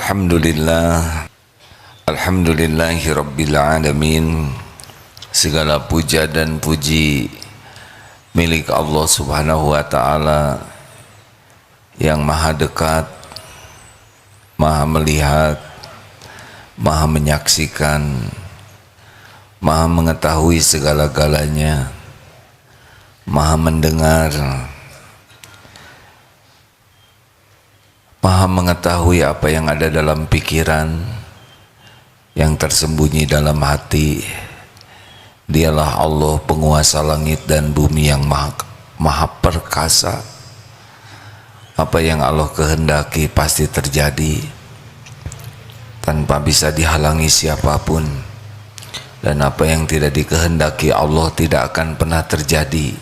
Alhamdulillah, alhamdulillahi rabbil alamin. Segala puja dan puji milik Allah subhanahu wa ta'ala yang maha dekat, maha melihat, maha menyaksikan, maha mengetahui segala-galanya, maha mendengar, maha mengetahui apa yang ada dalam pikiran, yang tersembunyi dalam hati. Dialah Allah, penguasa langit dan bumi yang maha perkasa. Apa yang Allah kehendaki pasti terjadi tanpa bisa dihalangi siapapun, dan apa yang tidak dikehendaki Allah tidak akan pernah terjadi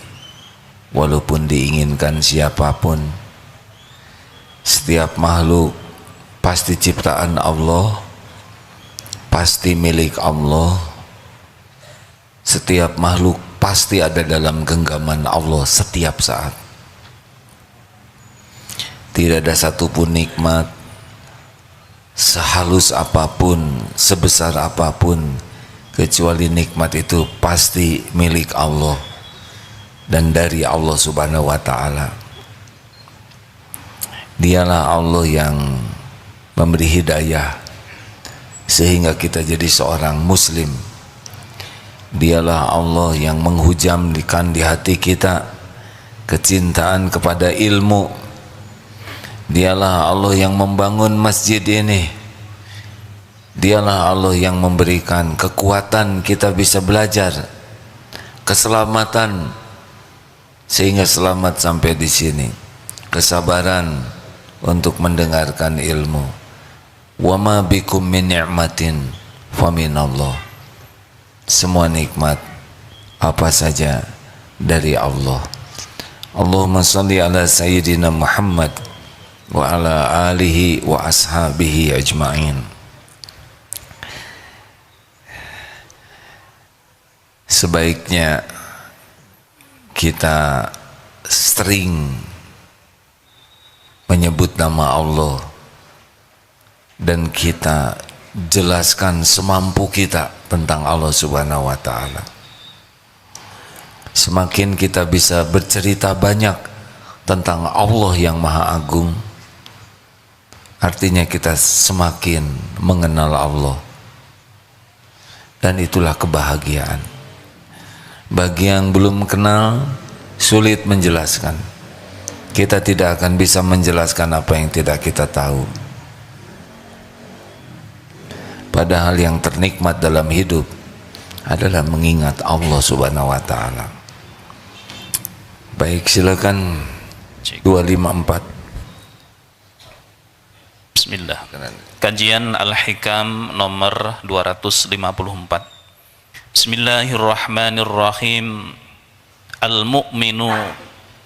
walaupun diinginkan siapapun. Setiap makhluk pasti ciptaan Allah, pasti milik Allah. Setiap makhluk pasti ada dalam genggaman Allah setiap saat. Tidak ada satupun nikmat, sehalus apapun, sebesar apapun, kecuali nikmat itu pasti milik Allah dan dari Allah subhanahu wa ta'ala. Dialah Allah yang memberi hidayah sehingga kita jadi seorang muslim. Dialah Allah yang menghujamkan di hati kita kecintaan kepada ilmu. Dialah Allah yang membangun masjid ini. Dialah Allah yang memberikan kekuatan kita bisa belajar, keselamatan sehingga selamat sampai di sini, kesabaran untuk mendengarkan ilmu. Wa ma bikum min ni'matin fa minallah. Semua nikmat apa saja dari Allah. Allahumma salli ala sayyidina Muhammad wa ala alihi wa ashabihi ajma'in. Sebaiknya kita sering menyebut nama Allah dan kita jelaskan semampu kita tentang Allah subhanahu wa ta'ala. Semakin kita bisa bercerita banyak tentang Allah yang maha agung, artinya kita semakin mengenal Allah, dan itulah kebahagiaan. Bagi yang belum kenal, sulit menjelaskan. Kita tidak akan bisa menjelaskan apa yang tidak kita tahu. Padahal yang ternikmat dalam hidup adalah mengingat Allah subhanahu wa ta'ala. Baik, silakan 254. Bismillah. Kajian Al-Hikam nomor 254. Bismillahirrahmanirrahim. Al-mu'minu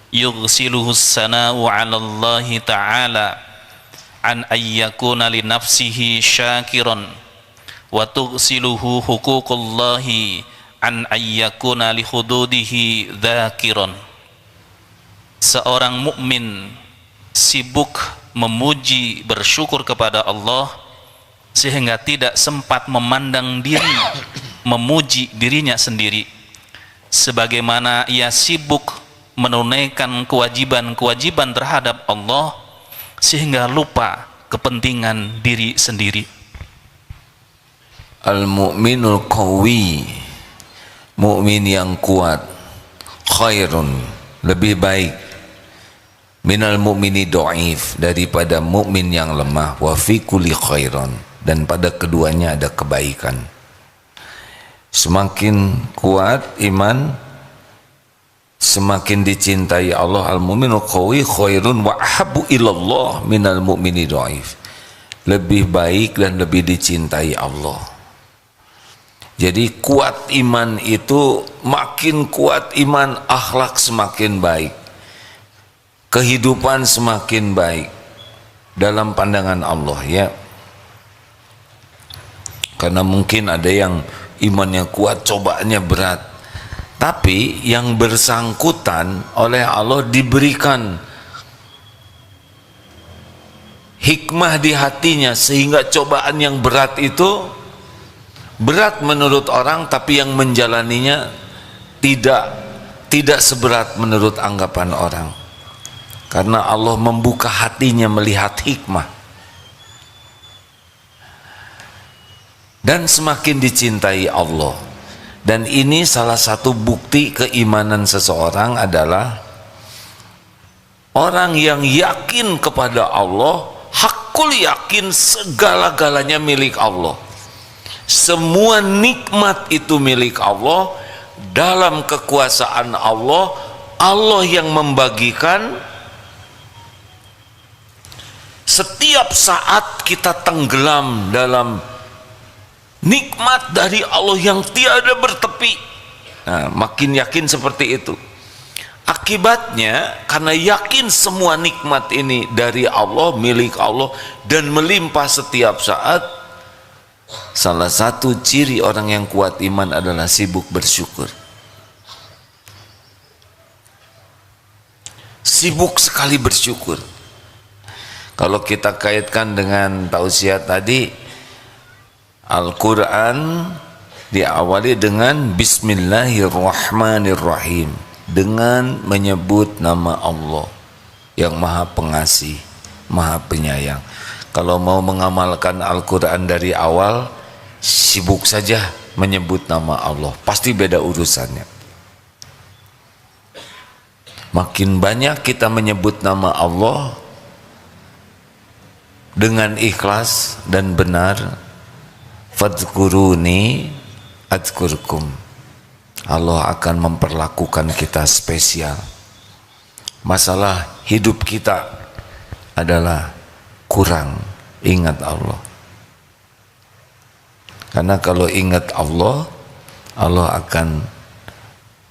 yughsiluhu as-sana'u 'ala Allah ta'ala an ayyakuna li nafsihi syakiran wa tughsiluhu huququllahi an ayyakuna li hududihi dzakiran. Seorang mukmin sibuk memuji, bersyukur kepada Allah sehingga tidak sempat memandang diri, memuji dirinya sendiri, sebagaimana ia sibuk menunaikan kewajiban-kewajiban terhadap Allah sehingga lupa kepentingan diri sendiri. Al-mu'minul qawi, mukmin yang kuat, khairun, lebih baik, minal mu'mini dhaif, daripada mukmin yang lemah, wa fi kulli khairan, dan pada keduanya ada kebaikan. Semakin kuat iman, semakin dicintai Allah. Al-mu'minul qawi khairun wa ahabbu ilallah minal mu'mini dhaif, lebih baik dan lebih dicintai Allah. Jadi kuat iman itu, makin kuat iman, akhlak semakin baik, kehidupan semakin baik dalam pandangan Allah, ya. Karena mungkin ada yang imannya kuat, cobaannya berat, tapi yang bersangkutan oleh Allah diberikan hikmah di hatinya, sehingga cobaan yang berat itu berat menurut orang, tapi yang menjalaninya tidak seberat menurut anggapan orang, karena Allah membuka hatinya melihat hikmah. Dan semakin dicintai Allah. Dan ini salah satu bukti keimanan seseorang adalah orang yang yakin kepada Allah, hakul yakin segala-galanya milik Allah. Semua nikmat itu milik Allah, dalam kekuasaan Allah, Allah yang membagikan. Setiap saat kita tenggelam dalam nikmat dari Allah yang tiada bertepi. Nah, makin yakin seperti itu. Akibatnya, karena yakin semua nikmat ini dari Allah, milik Allah, dan melimpah setiap saat, salah satu ciri orang yang kuat iman adalah sibuk bersyukur. Sibuk sekali bersyukur. Kalau kita kaitkan dengan tausiah tadi, Al-Quran diawali dengan Bismillahirrahmanirrahim, dengan menyebut nama Allah yang Maha Pengasih, Maha Penyayang. Kalau mau mengamalkan Al-Quran dari awal, sibuk saja menyebut nama Allah, pasti beda urusannya. Makin banyak kita menyebut nama Allah dengan ikhlas dan benar, fadhkuruni adzkurkum, Allah akan memperlakukan kita spesial. Masalah hidup kita adalah kurang ingat Allah. Karena kalau ingat Allah, Allah akan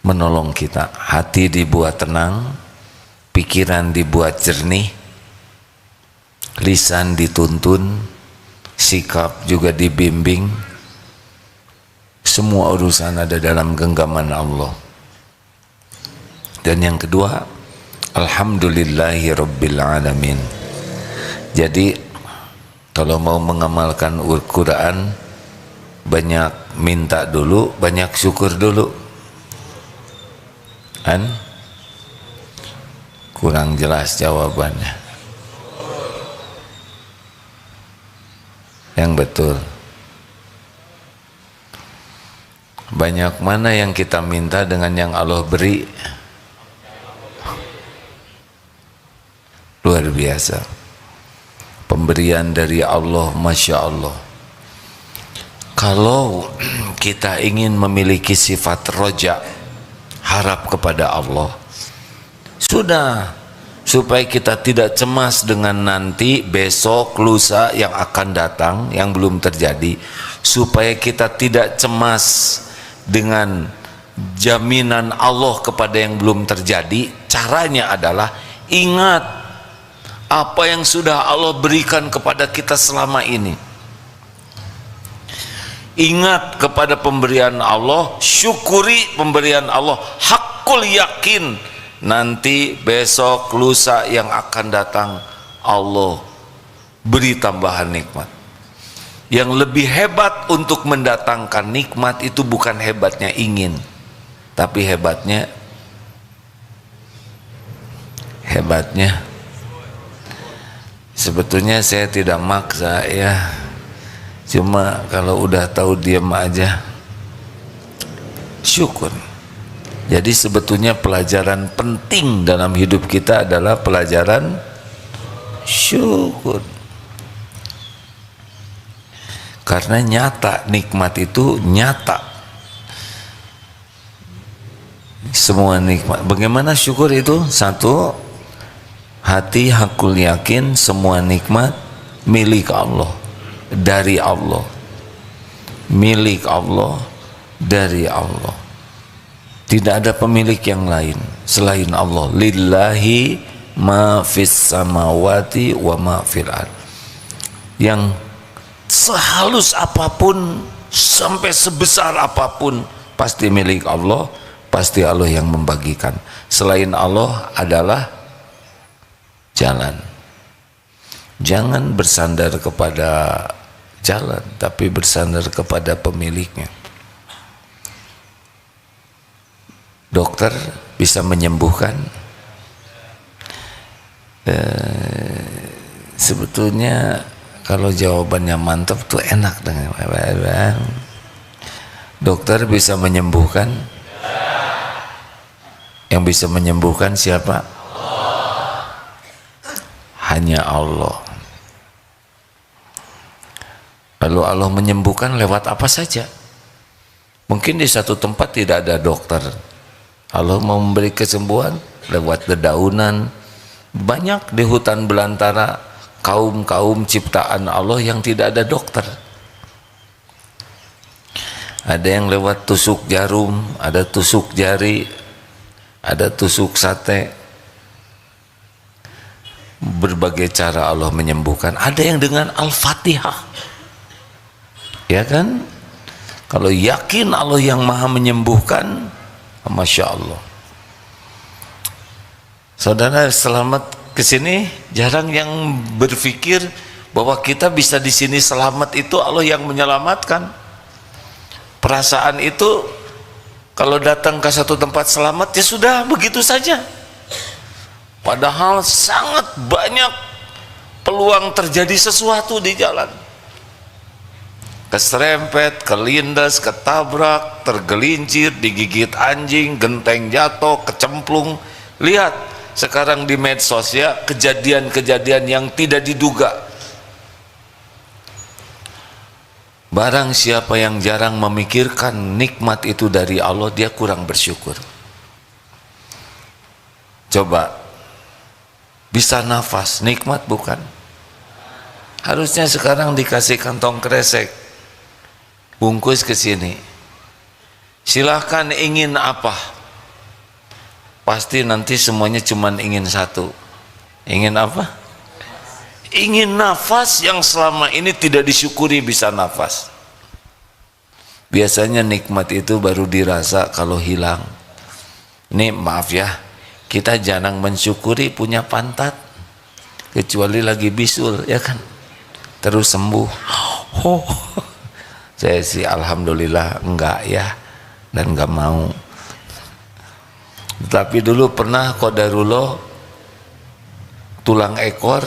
menolong kita. Hati dibuat tenang, pikiran dibuat jernih, lisan dituntun, sikap juga dibimbing. Semua urusan ada dalam genggaman Allah. Dan yang kedua, alhamdulillahi rabbil alamin. Jadi kalau mau mengamalkan Al-Quran, banyak minta dulu, banyak syukur dulu. Kan? Kurang jelas jawabannya. Yang betul, banyak mana yang kita minta dengan yang Allah beri? Luar biasa pemberian dari Allah, Masya Allah. Kalau kita ingin memiliki sifat roja, harap kepada Allah, sudah, supaya kita tidak cemas dengan nanti, besok, lusa yang akan datang, yang belum terjadi. Supaya kita tidak cemas dengan jaminan Allah kepada yang belum terjadi. Caranya adalah ingat apa yang sudah Allah berikan kepada kita selama ini. Ingat kepada pemberian Allah, syukuri pemberian Allah, hakul yakin nanti besok lusa yang akan datang Allah beri tambahan nikmat. Yang lebih hebat untuk mendatangkan nikmat itu bukan hebatnya ingin, tapi hebatnya sebetulnya saya tidak maksa ya, cuma kalau udah tahu diam aja, syukur. Jadi sebetulnya pelajaran penting dalam hidup kita adalah pelajaran syukur. Karena nyata, nikmat itu nyata. Semua nikmat. Bagaimana syukur itu? Satu, hati hakul yakin semua nikmat milik Allah, dari Allah. Milik Allah, dari Allah. Tidak ada pemilik yang lain selain Allah. Lillahi ma fis samawati wa ma fil ard. Yang sehalus apapun, sampai sebesar apapun, pasti milik Allah, pasti Allah yang membagikan. Selain Allah adalah jalan. Jangan bersandar kepada jalan, tapi bersandar kepada pemiliknya. Dokter bisa menyembuhkan. Sebetulnya kalau jawabannya mantap tuh enak dengan dokter bisa menyembuhkan. Yang bisa menyembuhkan siapa? Hanya Allah. Lalu Allah menyembuhkan lewat apa saja. Mungkin di satu tempat tidak ada dokter, Allah mau memberi kesembuhan lewat dedaunan. Banyak di hutan belantara kaum-kaum ciptaan Allah yang tidak ada dokter. Ada yang lewat tusuk jarum, ada tusuk jari, ada tusuk sate. Berbagai cara Allah menyembuhkan. Ada yang dengan Al-Fatihah, ya kan? Kalau yakin Allah yang maha menyembuhkan, Masya Allah. Saudara selamat kesini, jarang yang berpikir bahwa kita bisa di sini selamat itu Allah yang menyelamatkan. Perasaan itu kalau datang ke satu tempat selamat ya sudah begitu saja. Padahal sangat banyak peluang terjadi sesuatu di jalan. Keserempet, kelindas, ketabrak, tergelincir, digigit anjing, genteng jatuh, kecemplung. Lihat sekarang di medsos ya, kejadian-kejadian yang tidak diduga. Barang siapa yang jarang memikirkan nikmat itu dari Allah, dia kurang bersyukur. Coba, bisa nafas, nikmat bukan? Harusnya sekarang dikasih kantong kresek, bungkus ke sini. Silahkan ingin apa? Pasti nanti semuanya cuman ingin satu. Ingin apa? Ingin nafas yang selama ini tidak disyukuri bisa nafas. Biasanya nikmat itu baru dirasa kalau hilang. Ini maaf ya, kita jarang mensyukuri punya pantat. Kecuali lagi bisul, ya kan? Terus sembuh. Oh, saya sih alhamdulillah enggak ya, dan enggak mau. Tapi dulu pernah qadarullah tulang ekor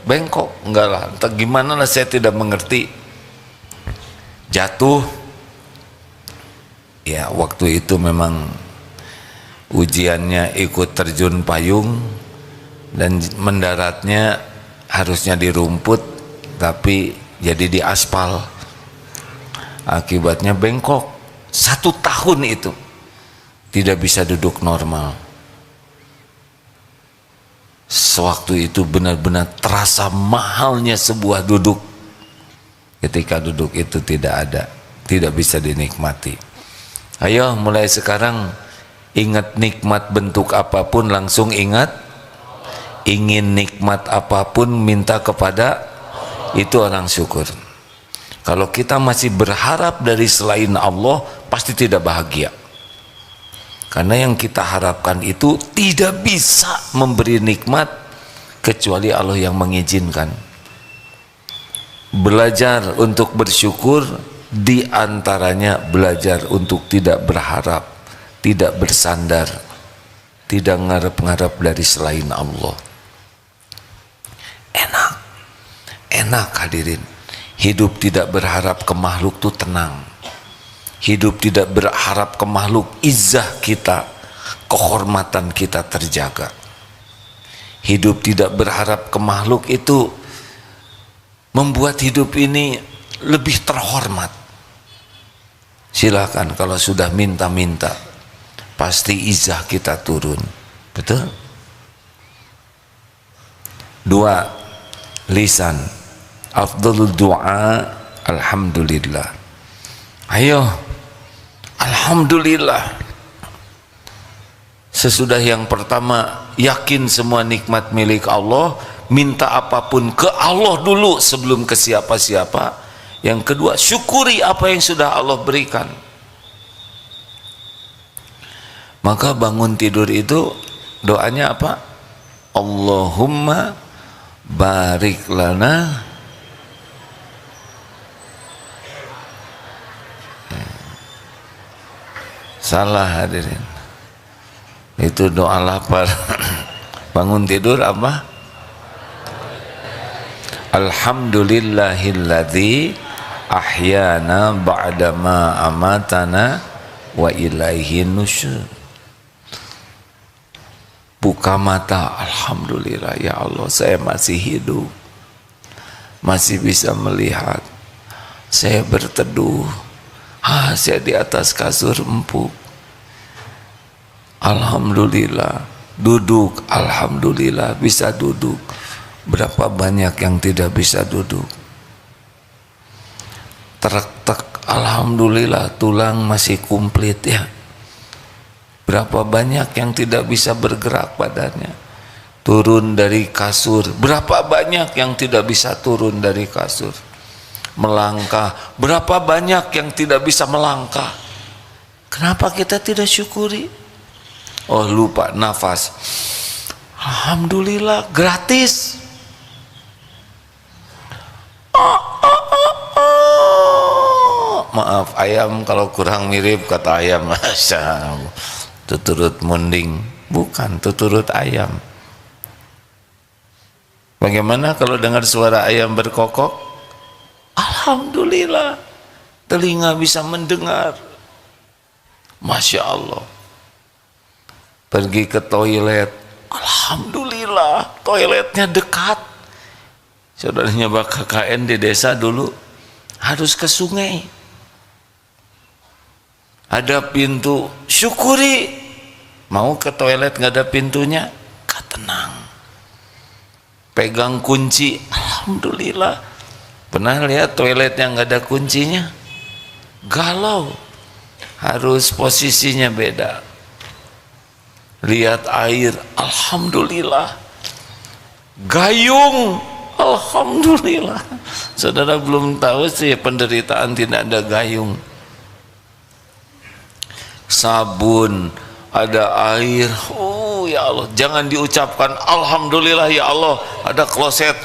bengkok, enggak lah, entah gimana lah, saya tidak mengerti. Jatuh. Ya waktu itu memang ujiannya ikut terjun payung dan mendaratnya harusnya di rumput tapi jadi di aspal. Akibatnya bengkok 1 tahun itu. Tidak bisa duduk normal. Sewaktu itu benar-benar terasa mahalnya sebuah duduk. Ketika duduk itu tidak ada, tidak bisa dinikmati. Ayo mulai sekarang ingat nikmat bentuk apapun langsung ingat. Ingin nikmat apapun minta kepada, itu orang syukur. Kalau kita masih berharap dari selain Allah, pasti tidak bahagia. Karena yang kita harapkan itu tidak bisa memberi nikmat kecuali Allah yang mengizinkan. Belajar untuk bersyukur, diantaranya belajar untuk tidak berharap, tidak bersandar, tidak ngarep-ngarep dari selain Allah. Enak hadirin. Hidup tidak berharap ke makhluk itu tenang. Hidup tidak berharap ke makhluk, izzah kita, kehormatan kita terjaga. Hidup tidak berharap ke makhluk itu membuat hidup ini lebih terhormat. Silakan kalau sudah minta-minta, pasti izzah kita turun. Betul? 2. Lisan. Afdhalul du'a alhamdulillah. Ayo, alhamdulillah. Sesudah yang pertama yakin semua nikmat milik Allah, minta apapun ke Allah dulu sebelum ke siapa-siapa. Yang kedua, syukuri apa yang sudah Allah berikan. Maka bangun tidur itu doanya apa? Allahumma barik lana salah hadirin, itu doa lapar. Bangun tidur apa? Alhamdulillahilladzi ahyana ba'dama amatana wa ilaihin nusyur. Buka mata, alhamdulillah ya Allah, saya masih hidup, masih bisa melihat, saya berteduh, saya di atas kasur empuk, alhamdulillah. Duduk, alhamdulillah bisa duduk. Berapa banyak yang tidak bisa duduk? Tek, alhamdulillah tulang masih komplit ya. Berapa banyak yang tidak bisa bergerak badannya? Turun dari kasur, berapa banyak yang tidak bisa turun dari kasur? Melangkah, berapa banyak yang tidak bisa melangkah? Kenapa kita tidak syukuri? Oh, lupa nafas. Alhamdulillah gratis. Maaf ayam kalau kurang mirip kata ayam. Masya Allah, tuturut munding, bukan tuturut ayam. Bagaimana kalau dengar suara ayam berkokok? Alhamdulillah, telinga bisa mendengar. Masya Allah. Pergi ke toilet, alhamdulillah toiletnya dekat. Saudaranya Pak KKN di desa dulu harus ke sungai, ada pintu, syukuri. Mau ke toilet nggak ada pintunya, gak tenang. Pegang kunci, alhamdulillah. Pernah lihat toilet yang nggak ada kuncinya? Galau, harus posisinya beda. Lihat air, alhamdulillah. Gayung, alhamdulillah. Saudara belum tahu sih penderitaan tidak ada gayung. Sabun, ada air, oh ya Allah, jangan diucapkan alhamdulillah ya Allah, ada kloset,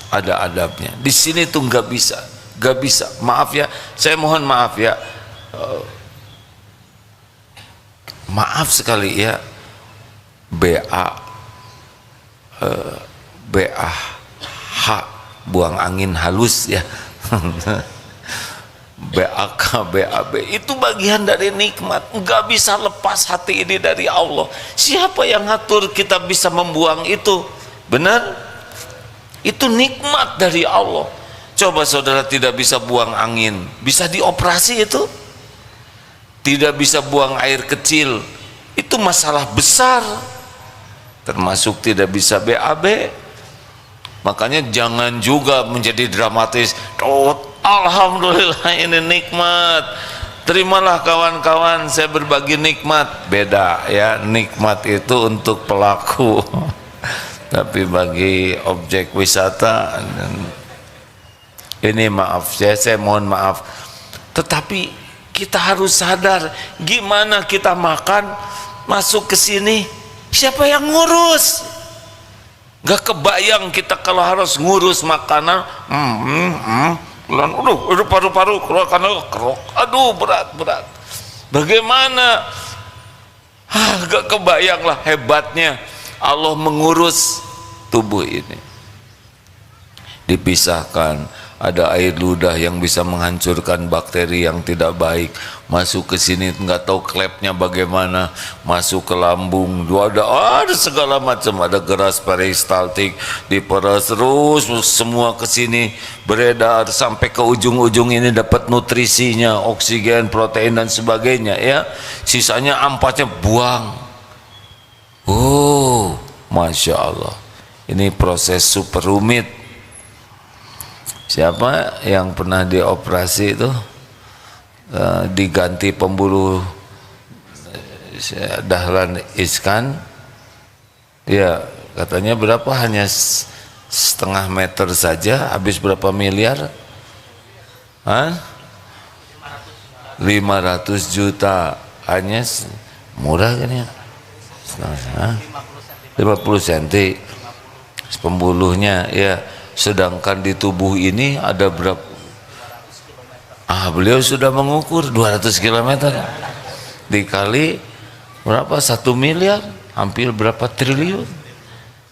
ada adabnya. Di sini tuh nggak bisa, nggak bisa. Maaf ya, saya mohon maaf ya. Maaf sekali ya, BAH buang angin halus ya. BAK, BAB itu bagian dari nikmat. Nggak bisa lepas hati ini dari Allah. Siapa yang ngatur kita bisa membuang itu? Benar? Itu nikmat dari Allah. Coba saudara tidak bisa buang angin, bisa dioperasi itu? Tidak bisa buang air kecil, itu masalah besar. Termasuk tidak bisa BAB. Makanya jangan juga menjadi dramatis. Oh, alhamdulillah ini nikmat. Terimalah kawan-kawan, saya berbagi nikmat. Beda ya, nikmat itu untuk pelaku. Tapi bagi objek wisata, ini maaf saya mohon maaf. Tetapi kita harus sadar, gimana kita makan masuk ke sini, siapa yang ngurus? Gak kebayang kita kalau harus ngurus makanan. Aduh paru-paru kerok, aduh berat. Bagaimana? Gak kebayang lah hebatnya Allah mengurus tubuh ini. Dipisahkan. Ada air ludah yang bisa menghancurkan bakteri yang tidak baik, masuk ke sini nggak tahu klepnya bagaimana, masuk ke lambung, ada segala macam, ada geras peristaltik, diperas terus semua ke sini beredar sampai ke ujung-ujung ini dapat nutrisinya, oksigen, protein dan sebagainya ya. Sisanya ampasnya buang. Oh, Masya Allah, ini proses super rumit. Siapa yang pernah dioperasi itu diganti pembuluh dahlan iskan ya, katanya berapa, hanya setengah meter saja habis berapa miliar? 500 juta, hanya murah kan ya, 50 cm. pembuluhnya ya, sedangkan di tubuh ini ada berapa, beliau sudah mengukur 200 km dikali berapa, 1 miliar, hampir berapa triliun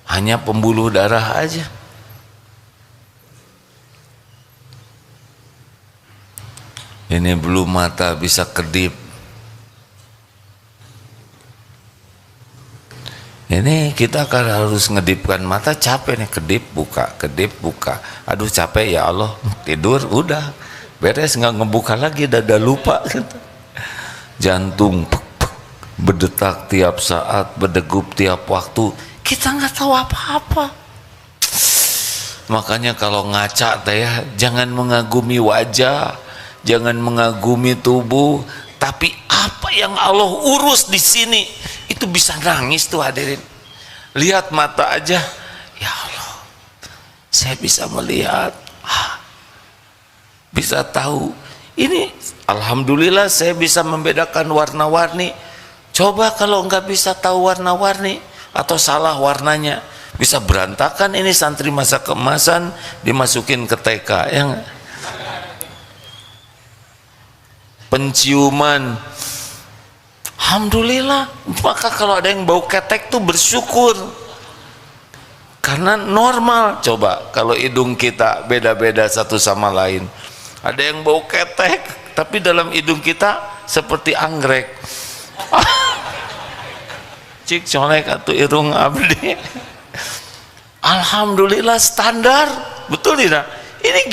hanya pembuluh darah aja. Ini belum mata bisa kedip. Ini kita kan harus ngedipkan mata, capek nih, kedip buka, aduh capek ya Allah, tidur udah beres, nggak ngebuka lagi, dada lupa gitu. Jantung berdetak tiap saat, berdegup tiap waktu, kita nggak tahu apa-apa. Makanya kalau ngaca teh ya, jangan mengagumi wajah, jangan mengagumi tubuh, tapi apa yang Allah urus di sini itu bisa nangis tuh hadirin. Lihat mata aja, ya Allah, saya bisa melihat, bisa tahu. Ini alhamdulillah saya bisa membedakan warna-warni. Coba kalau nggak bisa tahu warna-warni atau salah warnanya, bisa berantakan ini santri masa keemasan dimasukin ke TK yang penciuman. Alhamdulillah. Maka kalau ada yang bau ketek tuh bersyukur karena normal. Coba kalau hidung kita beda-beda satu sama lain, ada yang bau ketek tapi dalam hidung kita seperti anggrek. Cik colek atuh irung abdi. Alhamdulillah standar, betul tidak? Ini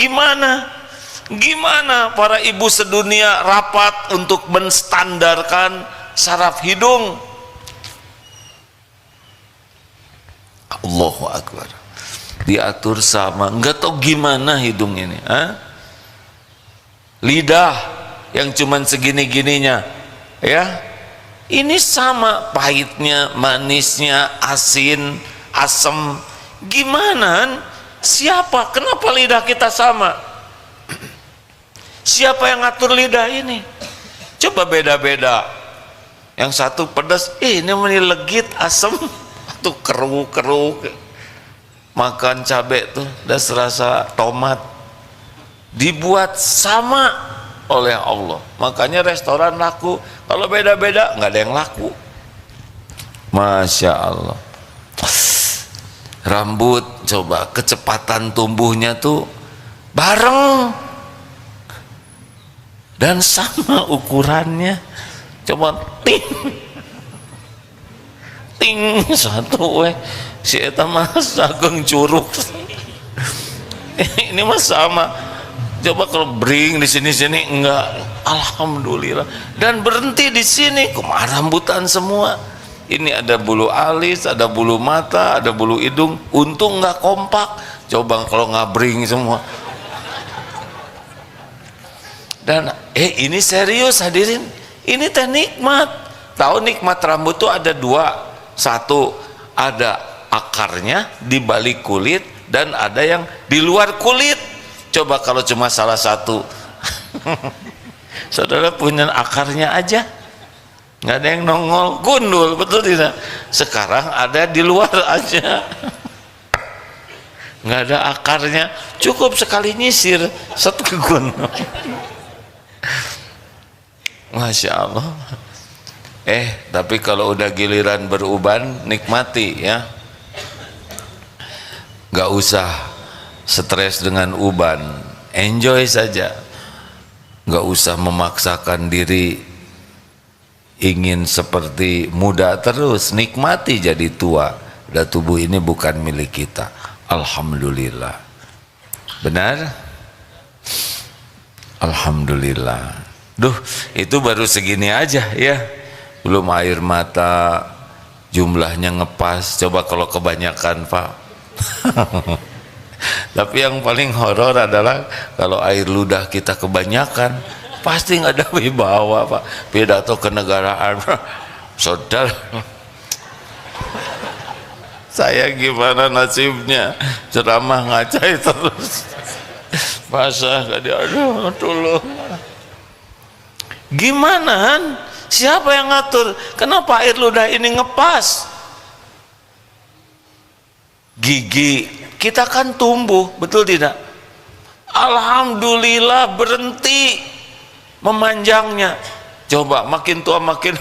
gimana para ibu sedunia rapat untuk menstandarkan saraf hidung. Allahu Akbar, diatur sama, nggak tahu gimana hidung ini, lidah yang cuman segini-gininya ya, ini sama pahitnya, manisnya, asin, asam, gimana? Siapa? Kenapa lidah kita sama? Siapa yang ngatur lidah ini? Coba beda-beda. Yang satu pedas, ini legit, asam, tuh keruh. Makan cabai tuh udah serasa tomat. Dibuat sama oleh Allah. Makanya restoran laku. Kalau beda-beda nggak ada yang laku. Masya Allah. Rambut, coba kecepatan tumbuhnya tuh bareng dan sama ukurannya. Coba ting satu si eta mah sageng curug. Ini mah sama. Coba kalau bring di sini enggak. Alhamdulillah. Dan berhenti di sini, kumaha rambutan semua. Ini ada bulu alis, ada bulu mata, ada bulu hidung. Untung enggak kompak. Coba kalau ngabring semua. Dan ini serius hadirin. Ini teh nikmat. Tahu nikmat rambut tuh ada dua. Satu, ada akarnya di balik kulit dan ada yang di luar kulit. Coba kalau cuma salah satu. Saudara punya akarnya aja, nggak ada yang nongol, gundul, betul tidak? Sekarang ada di luar aja, nggak ada akarnya, cukup sekali nyisir satu gundul. Masya Allah. Tapi kalau udah giliran beruban, nikmati ya, nggak usah stres dengan uban, enjoy saja, nggak usah memaksakan diri ingin seperti muda terus, nikmati jadi tua. Udah tubuh ini bukan milik kita. Alhamdulillah. Benar? Alhamdulillah. Duh, itu baru segini aja ya, belum air mata, jumlahnya ngepas. Coba kalau kebanyakan Pak. Tapi yang paling horor adalah kalau air ludah kita kebanyakan, pasti nggak ada wibawa Pak. Pidato kenegaraan, saudara, saya gimana nasibnya, ceramah ngacai terus, basah gak dia, aduh tolong. Gimana? Siapa yang ngatur? Kenapa air ludah ini ngepas? gigi kita kan tumbuh, betul tidak? Alhamdulillah berhenti memanjangnya. Coba makin tua makin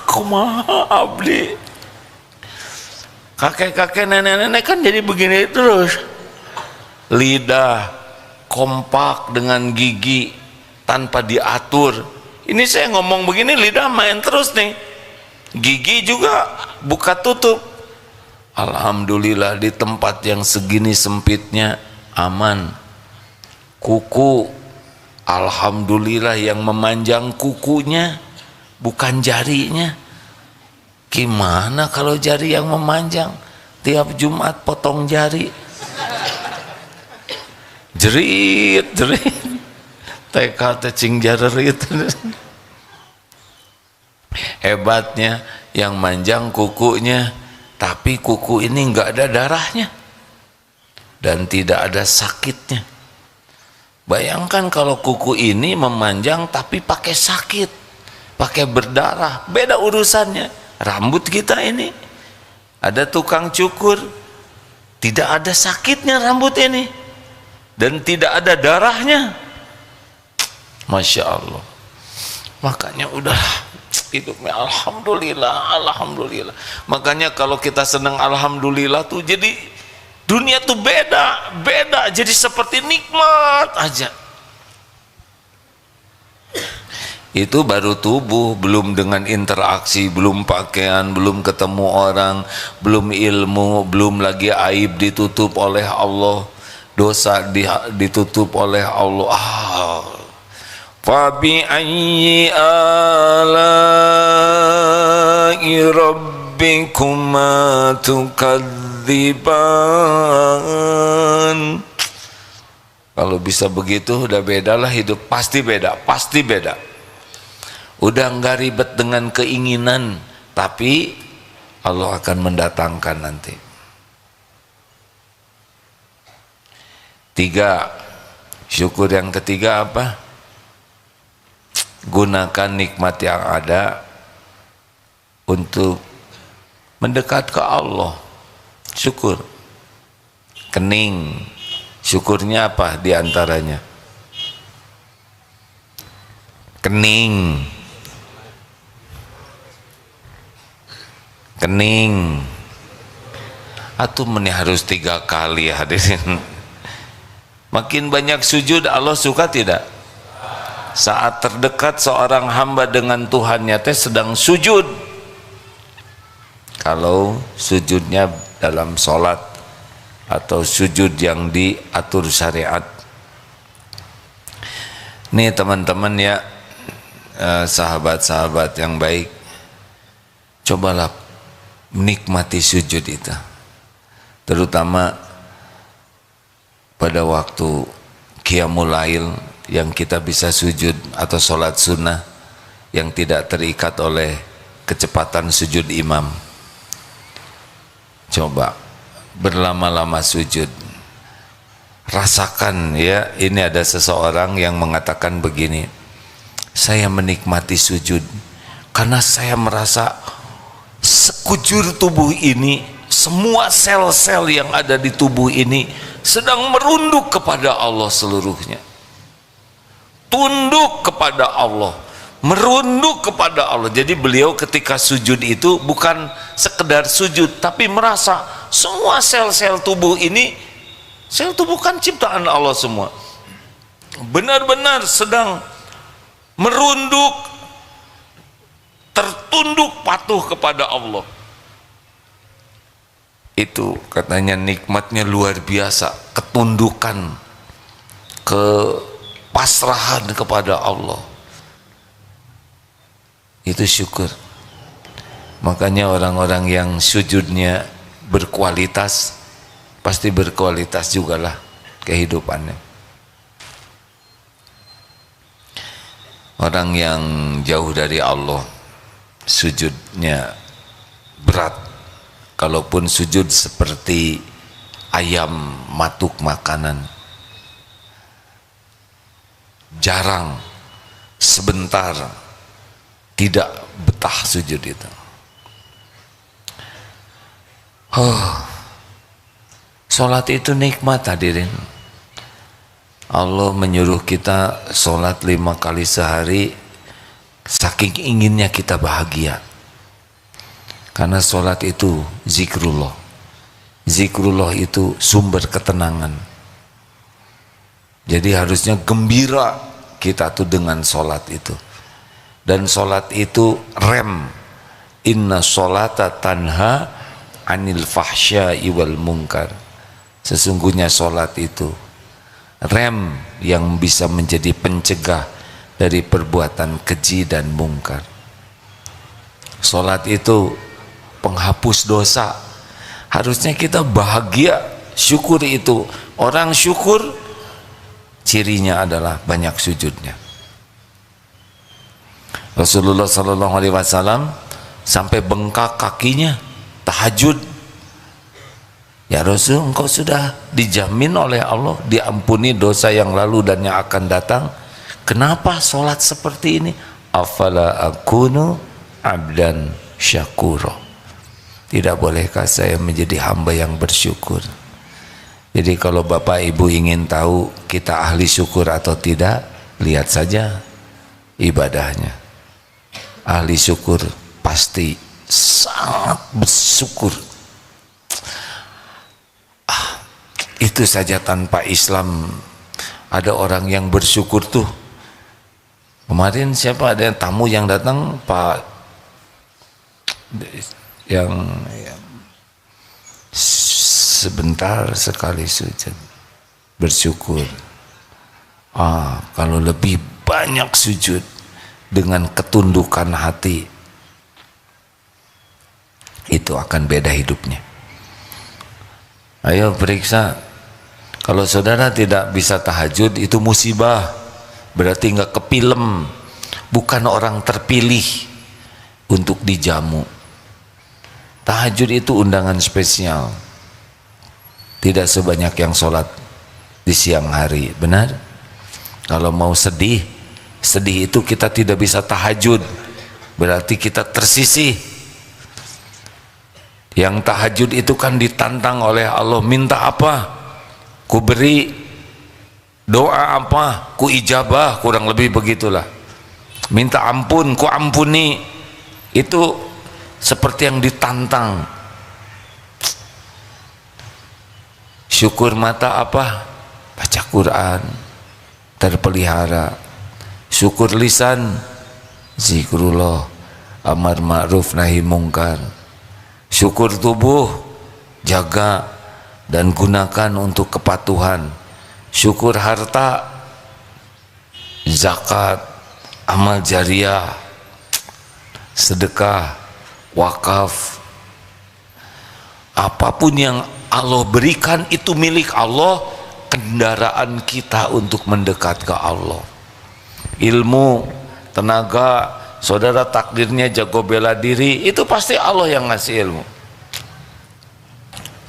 kumaha abdi. Kakek-kakek nenek-nenek kan jadi begini terus. Lidah kompak dengan gigi tanpa diatur. Ini saya ngomong begini lidah main terus nih. Gigi juga buka tutup. Alhamdulillah di tempat yang segini sempitnya aman. Kuku, alhamdulillah yang memanjang kukunya bukan jarinya. Gimana kalau jari yang memanjang? Tiap Jumat potong jari. Jerit, jerit. TK cing jarerit. Hebatnya yang manjang kukunya, tapi kuku ini enggak ada darahnya dan tidak ada sakitnya. Bayangkan kalau kuku ini memanjang tapi pakai sakit, pakai berdarah, beda urusannya. Rambut kita ini ada tukang cukur, tidak ada sakitnya rambut ini dan tidak ada darahnya. Masya Allah. Makanya udah hidupnya alhamdulillah, alhamdulillah. Makanya kalau kita senang alhamdulillah tuh jadi dunia tuh beda, jadi seperti nikmat aja. Itu baru tubuh, belum dengan interaksi, belum pakaian, belum ketemu orang, belum ilmu, belum lagi aib ditutup oleh Allah, dosa ditutup oleh Allah. Fabi ayyi ala'i rabbikuma tukadziban. Kalau bisa begitu udah bedalah hidup, pasti beda, pasti beda. Udah nggak ribet dengan keinginan, tapi Allah akan mendatangkan nanti. 3, syukur yang ketiga apa? Gunakan nikmat yang ada untuk mendekat ke Allah. Syukur. Kening, syukurnya apa diantaranya? Kening, kening. Atuh meni harus 3 kali hadirin. Makin banyak sujud Allah suka tidak? Saat terdekat seorang hamba dengan Tuhannya teh sedang sujud. Kalau sujudnya dalam sholat atau sujud yang diatur syariat. Nih teman-teman ya, sahabat-sahabat yang baik, cobalah menikmati sujud itu, terutama pada waktu qiyamul lail yang kita bisa sujud atau sholat sunnah yang tidak terikat oleh kecepatan sujud imam. Coba berlama-lama sujud, rasakan ya. Ini ada seseorang yang mengatakan begini, saya menikmati sujud karena saya merasa sekujur tubuh ini, semua sel-sel yang ada di tubuh ini sedang merunduk kepada Allah seluruhnya, tunduk kepada Allah, merunduk kepada Allah. Jadi beliau ketika sujud itu bukan sekedar sujud, tapi merasa semua sel-sel tubuh ini, sel tubuh kan ciptaan Allah semua, benar-benar sedang merunduk, tertunduk patuh kepada Allah. Itu katanya nikmatnya luar biasa, ketundukan, kepasrahan kepada Allah. Itu syukur. Makanya orang-orang yang sujudnya berkualitas, pasti berkualitas jugalah kehidupannya. Orang yang jauh dari Allah, sujudnya berat. Kalaupun sujud seperti ayam matuk makanan, jarang, sebentar, tidak betah sujud itu. Sholat itu nikmat hadirin. Allah menyuruh kita sholat 5 kali sehari, saking inginnya kita bahagia. Karena sholat itu zikrullah. Zikrullah itu sumber ketenangan. Jadi harusnya gembira kita tuh dengan sholat itu. Dan sholat itu rem. Inna sholata tanha anil fahsya'i wal munkar. Sesungguhnya sholat itu rem yang bisa menjadi pencegah dari perbuatan keji dan mungkar. Sholat itu penghapus dosa. Harusnya kita bahagia, syukur itu. Orang syukur cirinya adalah banyak sujudnya. Rasulullah SAW sampai bengkak kakinya tahajud. Ya Rasul, engkau sudah dijamin oleh Allah diampuni dosa yang lalu dan yang akan datang. Kenapa sholat seperti ini? Afala akunu abdan syakuro. Tidak bolehkah saya menjadi hamba yang bersyukur? Jadi kalau Bapak Ibu ingin tahu kita ahli syukur atau tidak, lihat saja ibadahnya. Ahli syukur pasti sangat bersyukur. Itu saja tanpa Islam ada orang yang bersyukur tuh. Kemarin siapa ada tamu yang datang, Pak yang sebentar sekali sujud bersyukur. Kalau lebih banyak sujud dengan ketundukan hati, itu akan beda hidupnya. Ayo periksa. Kalau saudara tidak bisa tahajud, itu musibah. Berarti nggak kepilem. Bukan orang terpilih untuk dijamu. Tahajud itu undangan spesial. Tidak sebanyak yang sholat di siang hari. Benar? Kalau mau sedih, sedih itu kita tidak bisa tahajud. Berarti kita tersisih. Yang tahajud itu kan ditantang oleh Allah. Minta apa? Ku beri. Doa apa? Ku ijabah. Kurang lebih begitulah. Minta ampun, ku ampuni. Itu seperti yang ditantang. Syukur mata apa? Baca Quran, terpelihara. Syukur lisan, zikrullah, amar ma'ruf nahi mungkar. Syukur tubuh, jaga dan gunakan untuk kepatuhan. Syukur harta, zakat, amal jariah, sedekah, wakaf. Apapun yang Allah berikan itu milik Allah. Kendaraan kita untuk mendekat ke Allah. Ilmu, tenaga, saudara takdirnya jago bela diri, itu pasti Allah yang ngasih ilmu.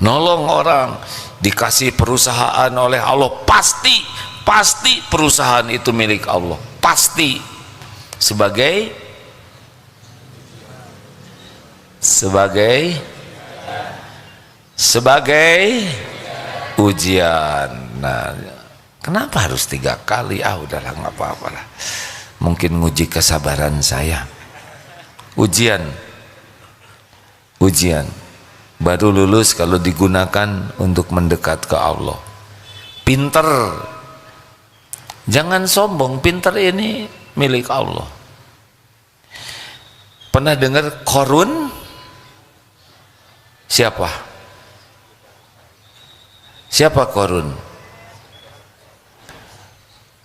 Nolong orang, dikasih perusahaan oleh Allah, pasti perusahaan itu milik Allah, pasti. Sebagai ujian. Nah, kenapa harus 3 kali? Udahlah, nggak apa-apa lah. Mungkin nguji kesabaran saya. Ujian. Baru lulus kalau digunakan untuk mendekat ke Allah. Pinter. Jangan sombong, pinter ini milik Allah. Pernah dengar Korun? Siapa Korun?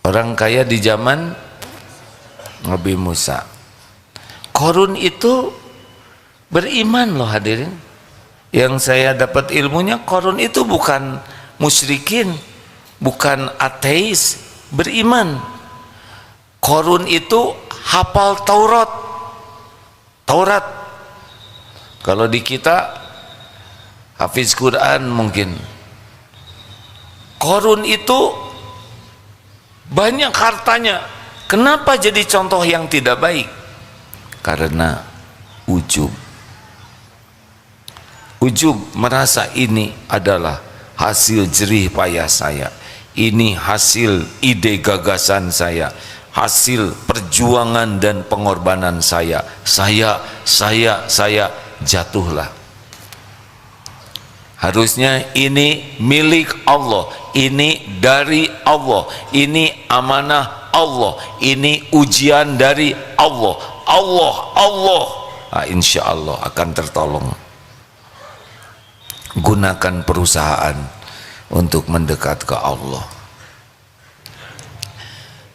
Orang kaya di zaman Nabi Musa. Korun itu beriman loh hadirin. Yang saya dapat ilmunya, Korun itu bukan musyrikin, bukan ateis, beriman. Korun itu hafal Taurat. Kalau di kita hafiz Quran mungkin. Korun itu banyak hartanya. Kenapa jadi contoh yang tidak baik? Karena ujub merasa ini adalah hasil jerih payah saya, ini hasil ide gagasan saya, hasil perjuangan dan pengorbanan saya. Jatuhlah. Harusnya ini milik Allah, ini dari Allah, ini amanah Allah, ini ujian dari Allah. Insya Allah akan tertolong. Gunakan perusahaan untuk mendekat ke Allah.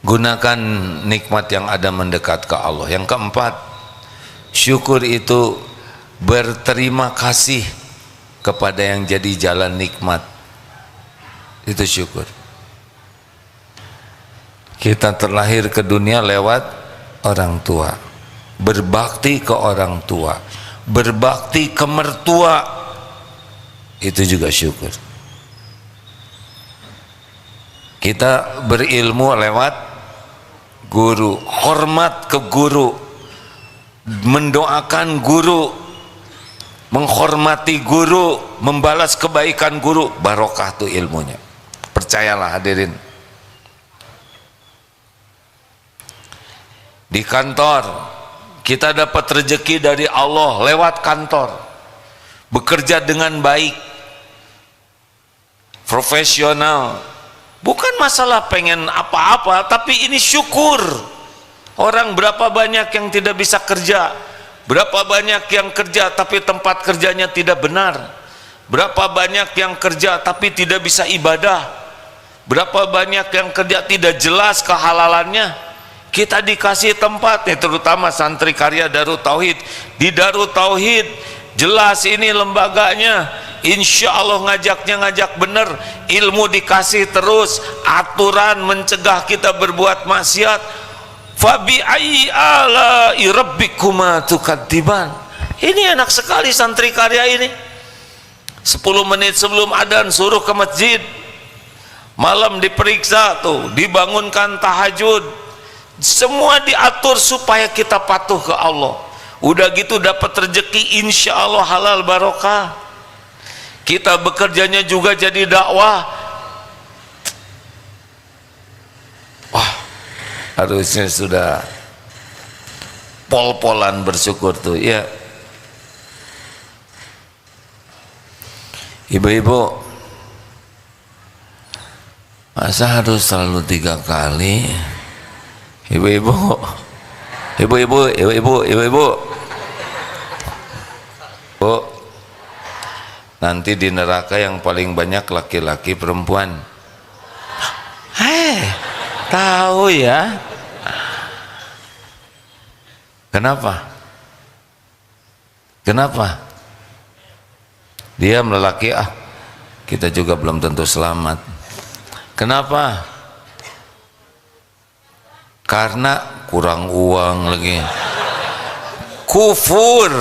Gunakan nikmat yang ada mendekat ke Allah. Yang keempat, syukur itu berterima kasih kepada yang jadi jalan nikmat. Itu syukur. Kita terlahir ke dunia lewat orang tua, berbakti ke orang tua, berbakti ke mertua, itu juga syukur. Kita berilmu lewat guru, hormat ke guru, mendoakan guru, menghormati guru, membalas kebaikan guru, barokah tuh ilmunya. Percayalah hadirin. Di kantor kita dapat rezeki dari Allah lewat kantor, bekerja dengan baik, profesional, bukan masalah pengen apa-apa, tapi ini syukur. Orang berapa banyak yang tidak bisa kerja, berapa banyak yang kerja tapi tempat kerjanya tidak benar, berapa banyak yang kerja tapi tidak bisa ibadah, berapa banyak yang kerja tidak jelas kehalalannya. Kita dikasih tempat nih, terutama santri karya Darut Tauhid. Di Darut Tauhid jelas ini lembaganya, insya Allah ngajak bener, ilmu dikasih terus, aturan mencegah kita berbuat maksiat. Fabi ayyi ala'i rabbikuma tukadziban. Ini enak sekali santri karya ini. 10 menit sebelum adzan suruh ke masjid, malam diperiksa tuh, dibangunkan tahajud, semua diatur supaya kita patuh ke Allah. Udah gitu dapat rezeki insya Allah halal barokah. Kita bekerjanya juga jadi dakwah. Wah, harusnya sudah pol-polan bersyukur tuh ya. Ibu-ibu, masa harus selalu 3 kali? Ibu-ibu, Bu, nanti di neraka yang paling banyak laki-laki perempuan. Tahu ya? Kenapa? Dia lelaki, kita juga belum tentu selamat. Kenapa? Karena kurang uang lagi. Kufur.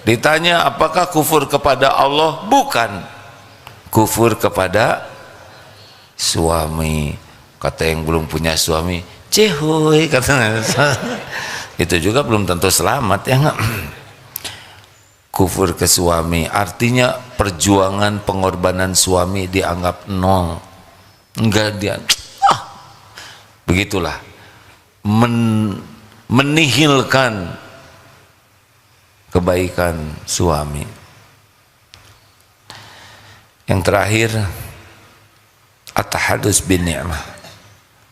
Ditanya apakah kufur kepada Allah? Bukan. Kufur kepada suami. Kata yang belum punya suami, cehoy katanya. Itu juga belum tentu selamat ya enggak? Kufur ke suami artinya perjuangan pengorbanan suami dianggap nol. Enggak dia. Begitulah menihilkan kebaikan suami. Yang terakhir, at-tahadus bin ni'mah,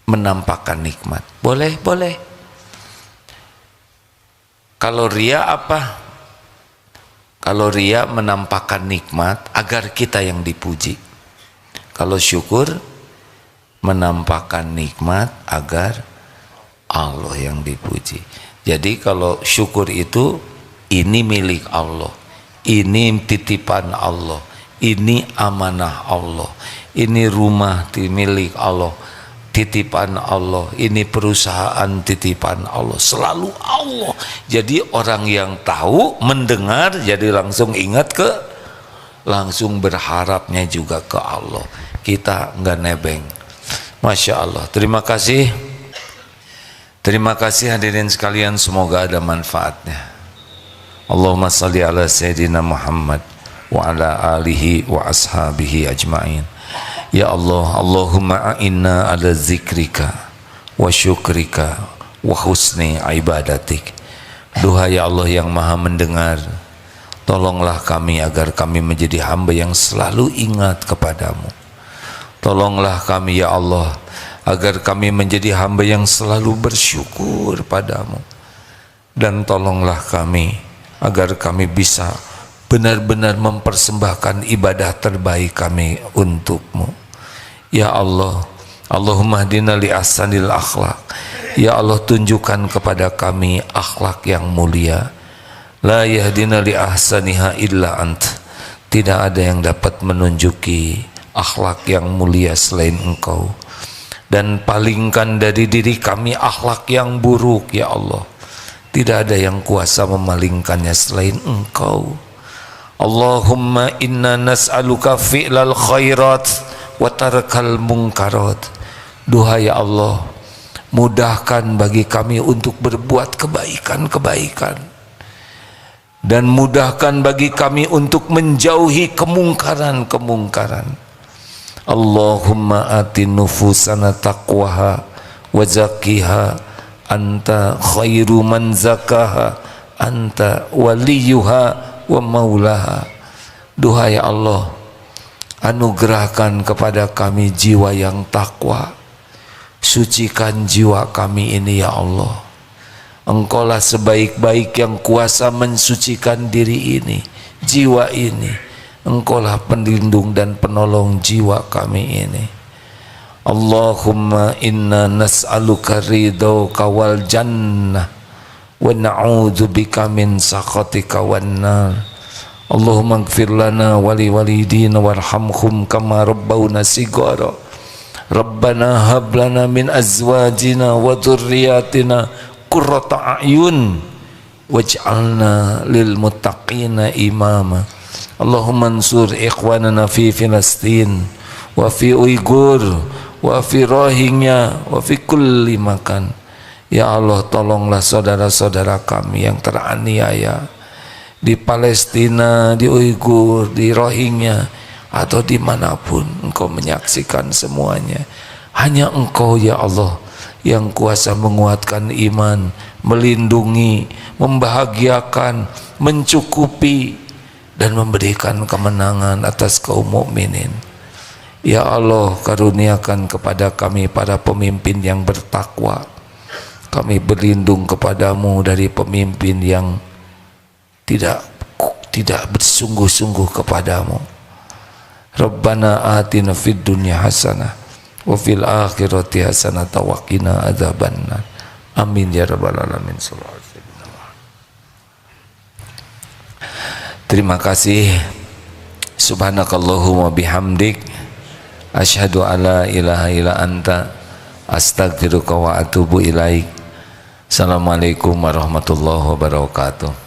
menampakkan nikmat. Boleh. Kalau riya apa? Kalau riya menampakkan nikmat agar kita yang dipuji. Kalau syukur menampakkan nikmat agar Allah yang dipuji. Jadi kalau syukur itu, ini milik Allah, ini titipan Allah, ini amanah Allah, ini rumah milik Allah, titipan Allah, ini perusahaan titipan Allah, selalu Allah. Jadi orang yang tahu, mendengar, jadi langsung ingat langsung berharapnya juga ke Allah. Kita nggak nebeng. Masya Allah. Terima kasih hadirin sekalian, semoga ada manfaatnya. Allahumma salli ala Sayyidina Muhammad wa ala alihi wa ashabihi ajma'in. Ya Allah, Allahumma a'inna ala zikrika wa syukrika wa husni ibadatik. Duhai Allah yang maha mendengar, tolonglah kami agar kami menjadi hamba yang selalu ingat kepadamu. Tolonglah kami ya Allah agar kami menjadi hamba yang selalu bersyukur padamu. Dan tolonglah kami agar kami bisa benar-benar mempersembahkan ibadah terbaik kami untukmu. Ya Allah, Allahumma hdina li ahsanil akhlak. Ya Allah, tunjukkan kepada kami akhlak yang mulia. La yahdina li ahsaniha illa ant. Tidak ada yang dapat menunjuki akhlak yang mulia selain Engkau. Dan palingkan dari diri kami akhlak yang buruk ya Allah. Tidak ada yang kuasa memalingkannya selain Engkau. Allahumma inna nas'aluka fi'lal khairat wa tarkal munkarat. Duhai Allah, mudahkan bagi kami untuk berbuat kebaikan-kebaikan, dan mudahkan bagi kami untuk menjauhi kemungkaran-kemungkaran. Allahumma ati nufusana taqwaha wa zakkiha anta khairu man zakaha anta waliyuha wa maulaha. Duhai Allah, anugerahkan kepada kami jiwa yang takwa. Sucikan jiwa kami ini ya Allah. Engkaulah sebaik-baik yang kuasa mensucikan diri ini, jiwa ini. Engkaulah pelindung dan penolong jiwa kami ini. Allahumma inna nas'aluka ridhaka wal jannah wa na'udzubika min sakhatika wan nar. Allahumma ighfir lana wa li walidina warhamhum kama rabbawna shighara. Rabbana hab lana min azwajina wa dhurriyyatina qurrata a'yun waj'alna lil muttaqina imama. Allahumma ansur ikhwanana fi Filastin wa fi Uyghur wa fi Rohingya wa fi kulli makan. Ya Allah, tolonglah saudara-saudara kami yang teraniaya di Palestina, di Uyghur, di Rohingya, atau dimanapun Engkau menyaksikan semuanya. Hanya Engkau ya Allah yang kuasa menguatkan iman, melindungi, membahagiakan, mencukupi, dan memberikan kemenangan atas kaum mukminin. Ya Allah, karuniakan kepada kami para pemimpin yang bertakwa. Kami berlindung kepadamu dari pemimpin yang tidak bersungguh-sungguh kepadamu. Rabbana atina fid dunya hasanah wa fil akhirati hasanah wa qina adzabannar. Amin ya rabbal alamin. Terima kasih. Subhanakallahumma bihamdik asyhadu alla ilaha illa anta astaghfiruka wa atubu ilaik. Assalamualaikum warahmatullahi wabarakatuh.